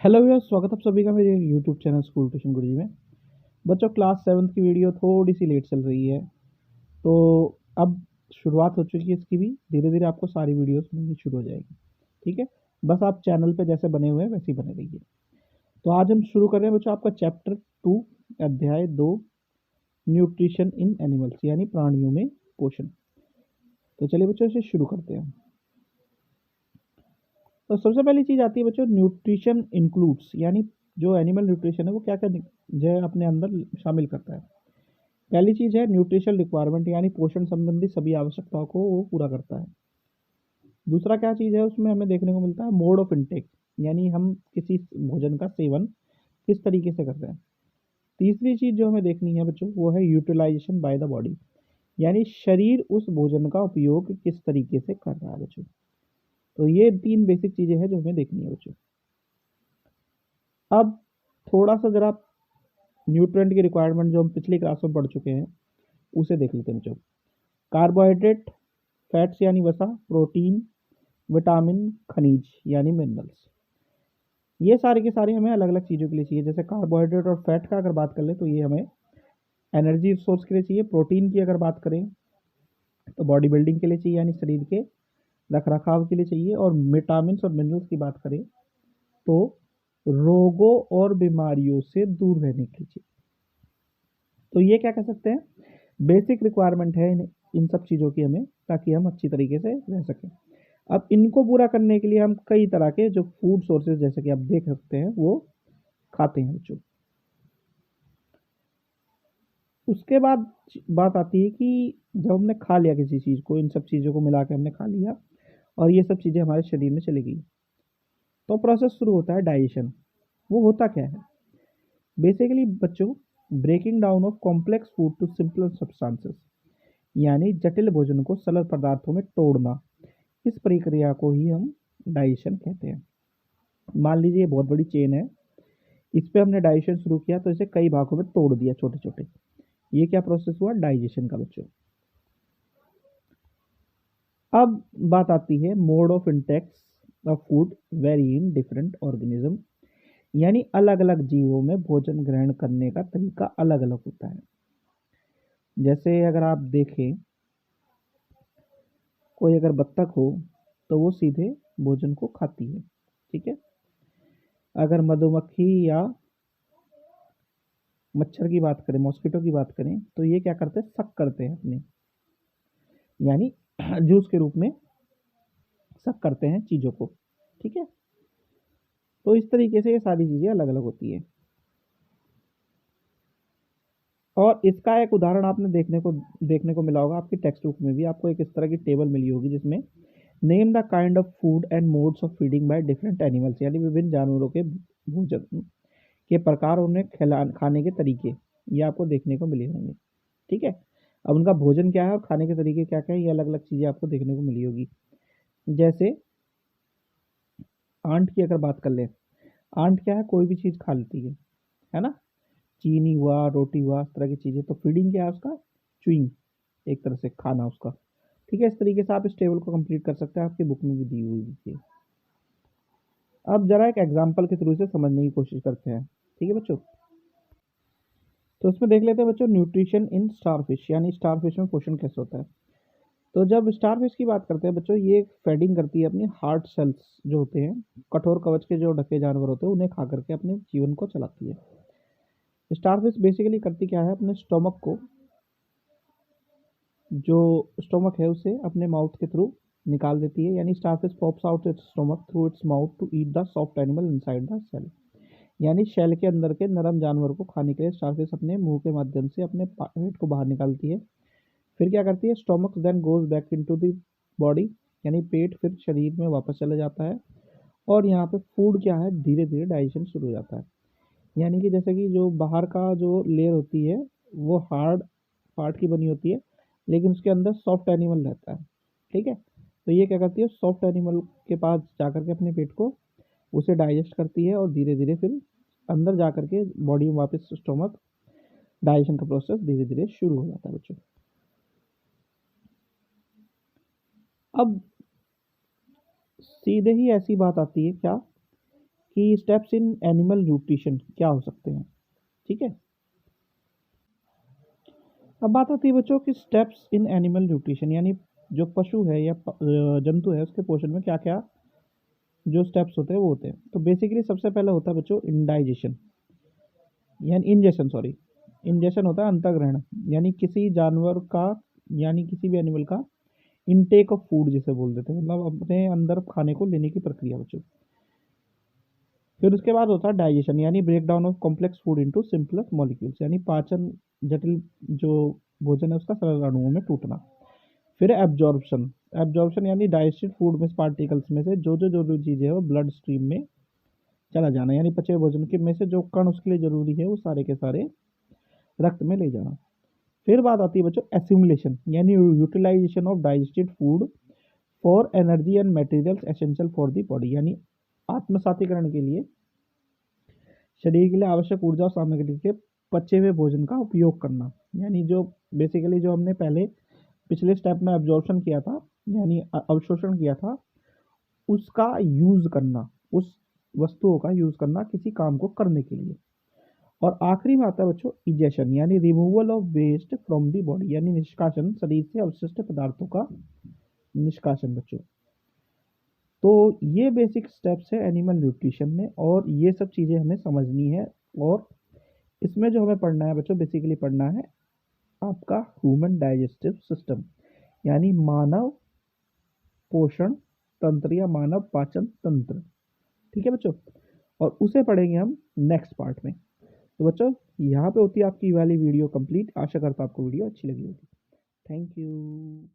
Hello भैया, स्वागत है आप सभी का मेरे यूट्यूब चैनल स्कूल ट्यूशन गुरुजी में। बच्चों, क्लास सेवन्थ की वीडियो थोड़ी सी लेट चल रही है, तो अब शुरुआत हो चुकी है इसकी भी। धीरे धीरे आपको सारी वीडियोस मिलनी शुरू हो जाएगी। ठीक है, बस आप चैनल पे जैसे बने हुए हैं वैसे ही बने रहिए। तो आज हम शुरू कर रहे हैं बच्चों आपका चैप्टर 2, अध्याय 2, न्यूट्रिशन इन एनिमल्स, यानी प्राणियों में पोषण। तो चलिए बच्चों इसे शुरू करते हैं। तो सबसे पहली चीज़ आती है बच्चों, न्यूट्रिशन इंक्लूड्स, यानी जो एनिमल न्यूट्रिशन है वो क्या क्या जो है अपने अंदर शामिल करता है। पहली चीज़ है न्यूट्रिशनल रिक्वायरमेंट, यानी पोषण संबंधी सभी आवश्यकताओं को वो पूरा करता है। दूसरा क्या चीज़ है उसमें हमें देखने को मिलता है, मोड ऑफ इनटेक, यानी हम किसी भोजन का सेवन किस तरीके से करते हैं। तीसरी चीज़ जो हमें देखनी है बच्चों वो है यूटिलाइजेशन बाय द बॉडी, यानी शरीर उस भोजन का उपयोग किस तरीके से कर रहा है बच्चों। तो ये तीन बेसिक चीज़ें हैं जो हमें देखनी है बच्चों। अब थोड़ा सा जरा न्यूट्रिएंट की रिक्वायरमेंट जो हम पिछली क्लास में पढ़ चुके हैं उसे देख लेते हैं बच्चों। कार्बोहाइड्रेट, फैट्स यानी वसा, प्रोटीन, विटामिन, खनिज यानी मिनरल्स, ये सारे के सारे हमें अलग अलग चीज़ों के लिए चाहिए। जैसे कार्बोहाइड्रेट और फैट का अगर बात कर ले तो ये हमें एनर्जी सोर्स के लिए चाहिए। प्रोटीन की अगर बात करें तो बॉडी बिल्डिंग के लिए चाहिए, यानी शरीर के रख रखाव के लिए चाहिए। और विटामिन और मिनरल्स की बात करें तो रोगों और बीमारियों से दूर रहने के लिए चाहिए। तो ये क्या कह सकते हैं, बेसिक रिक्वायरमेंट है इन सब चीज़ों की हमें, ताकि हम अच्छी तरीके से रह सकें। अब इनको पूरा करने के लिए हम कई तरह के जो फूड सोर्सेज, जैसे कि आप देख सकते हैं, वो खाते हैं बच्चों। उसके बाद बात आती है कि जब हमने खा लिया किसी चीज़ को, इन सब चीज़ों को मिला के हमने खा लिया और ये सब चीज़ें हमारे शरीर में चली गई, तो प्रोसेस शुरू होता है डाइजेशन। वो होता क्या है बेसिकली बच्चों, breaking down of complex food to simple substances, यानी जटिल भोजन को सरल पदार्थों में तोड़ना। इस प्रक्रिया को ही हम डाइजेशन कहते हैं। मान लीजिए ये बहुत बड़ी चेन है, इस पे हमने डाइजेशन शुरू किया तो इसे कई भागों में तोड़ दिया छोटे छोटे। ये क्या प्रोसेस हुआ डाइजेशन का बच्चों। अब बात आती है mode of Intex of food very in different organism, यानी अलग अलग जीवों में भोजन ग्रहण करने का तरीका अलग अलग होता है। जैसे अगर आप देखें, कोई अगर बत्तख हो तो वो सीधे भोजन को खाती है, ठीक है। अगर मधुमक्खी या मच्छर की बात करें, मॉस्किटो की बात करें, तो ये क्या करते हैं, सक करते हैं अपने, यानी जूस के रूप में सक करते हैं चीज़ों को, ठीक है। तो इस तरीके से ये सारी चीज़ें अलग अलग होती है। और इसका एक उदाहरण आपने देखने को मिला होगा, आपकी टेक्स्ट बुक में भी आपको एक इस तरह की टेबल मिली होगी जिसमें name the kind of food and modes of feeding by different animals, यानी विभिन्न जानवरों के भोजन के प्रकार, उन्हें खाने के तरीके, ये आपको देखने को मिले होंगे, ठीक है। अब उनका भोजन क्या है और खाने के तरीके क्या क्या है, ये अलग अलग चीज़ें आपको देखने को मिली होगी। जैसे आंट की अगर बात कर ले, आंट क्या है, कोई भी चीज़ खा लेती है ना। चीनी हुआ, रोटी हुआ, इस तरह की चीज़ें। तो फीडिंग क्या है उसका, चुइंग, एक तरह से खाना उसका, ठीक है। इस तरीके से आप इस टेबल को कंप्लीट कर सकते हैं, आपकी बुक में भी दी हुई थी। अब जरा एक एग्जाम्पल के थ्रू से समझने की कोशिश करते हैं, ठीक है बच्चों। तो इसमें देख लेते हैं बच्चों, न्यूट्रिशन इन स्टारफिश, यानी स्टारफिश में पोषण कैसे होता है। तो जब स्टारफिश की बात करते हैं बच्चों, ये फीडिंग करती है अपनी हार्ड सेल्स जो होते हैं, कठोर कवच के जो ढके जानवर होते हैं, उन्हें खा करके अपने जीवन को चलाती है। स्टारफिश बेसिकली करती क्या है, अपने स्टोमक को, जो स्टोमक है उसे अपने माउथ के थ्रू निकाल देती है, यानी starfish pops out its stomach through its mouth to eat the soft animal inside the shell, यानी शेल के अंदर के नरम जानवर को खाने के लिए स्टारफिश अपने मुंह के माध्यम से अपने पेट को बाहर निकालती है। फिर क्या करती है, stomach then goes back into the body, यानी पेट फिर शरीर में वापस चला जाता है। और यहाँ पे फूड क्या है, धीरे धीरे डाइजेशन शुरू हो जाता है। यानी कि जैसे कि जो बाहर का जो लेयर होती है वो हार्ड पार्ट की बनी होती है, लेकिन उसके अंदर सॉफ्ट एनिमल रहता है, ठीक है। तो ये क्या करती है, सॉफ्ट एनिमल के पास जाकर के अपने पेट को उसे डाइजेस्ट करती है और धीरे धीरे फिर अंदर जाकर के बॉडी में वापस स्टोमक, डाइजेशन का प्रोसेस धीरे धीरे शुरू हो जाता है बच्चों। अब सीधे ही ऐसी बात आती है क्या, कि स्टेप्स इन एनिमल न्यूट्रिशन क्या हो सकते हैं। ठीक है, अब बात आती है बच्चों कि स्टेप्स इन एनिमल न्यूट्रिशन यानी जो पशु है या जंतु है उसके पोषण में क्या क्या जो स्टेप्स होते हैं वो होते हैं। तो बेसिकली सबसे पहले होता है बच्चों इंडाइजेशन यानी इंजेशन, सॉरी, इंजेशन होता है अंतःग्रहण, यानी किसी जानवर का यानी किसी भी एनिमल का इनटेक ऑफ फूड जिसे बोल देते हैं, मतलब अपने अंदर खाने को लेने की प्रक्रिया बच्चों। फिर उसके बाद होता है डाइजेशन यानी break down of complex food into simpler molecules, यानी पाचन, जटिल जो भोजन है उसका सरल अणुओं में टूटना। फिर एब्जॉर्प्शन, एब्जॉर्प्शन यानी डाइजेस्टेड फूड में पार्टिकल्स में से जो जो जरूरी चीज़ें है वो ब्लड स्ट्रीम में चला जाना, यानी पचे हुए भोजन के में से जो कण उसके लिए जरूरी है वो सारे के सारे रक्त में ले जाना। फिर बात आती है बच्चों एसिमुलेशन यानी utilisation of digested food for energy and materials essential for the body, यानी आत्मसातीकरण के लिए शरीर के लिए आवश्यक ऊर्जा और सामग्री के पचे हुए भोजन का उपयोग करना, यानी जो बेसिकली जो हमने पहले पिछले स्टेप में अब्जॉर्प्शन किया था यानी अवशोषण किया था उसका यूज करना, उस वस्तुओं का यूज करना किसी काम को करने के लिए। और आखिरी में आता है बच्चों इजेशन यानी removal of waste from the body, यानी निष्कासन, शरीर से अवशिष्ट पदार्थों का निष्कासन बच्चों। तो ये बेसिक स्टेप्स है एनिमल न्यूट्रिशन में और ये सब चीज़ें हमें समझनी है। और इसमें जो हमें पढ़ना है बच्चों बेसिकली पढ़ना है आपका ह्यूमन डाइजेस्टिव सिस्टम यानी मानव पोषण तंत्र या मानव पाचन तंत्र। ठीक है बच्चों, और उसे पढ़ेंगे हम नेक्स्ट पार्ट में। तो बच्चों यहाँ पे होती है आपकी वाली वीडियो कंप्लीट। आशा करता हूँ आपको वीडियो अच्छी लगी होगी। Thank you.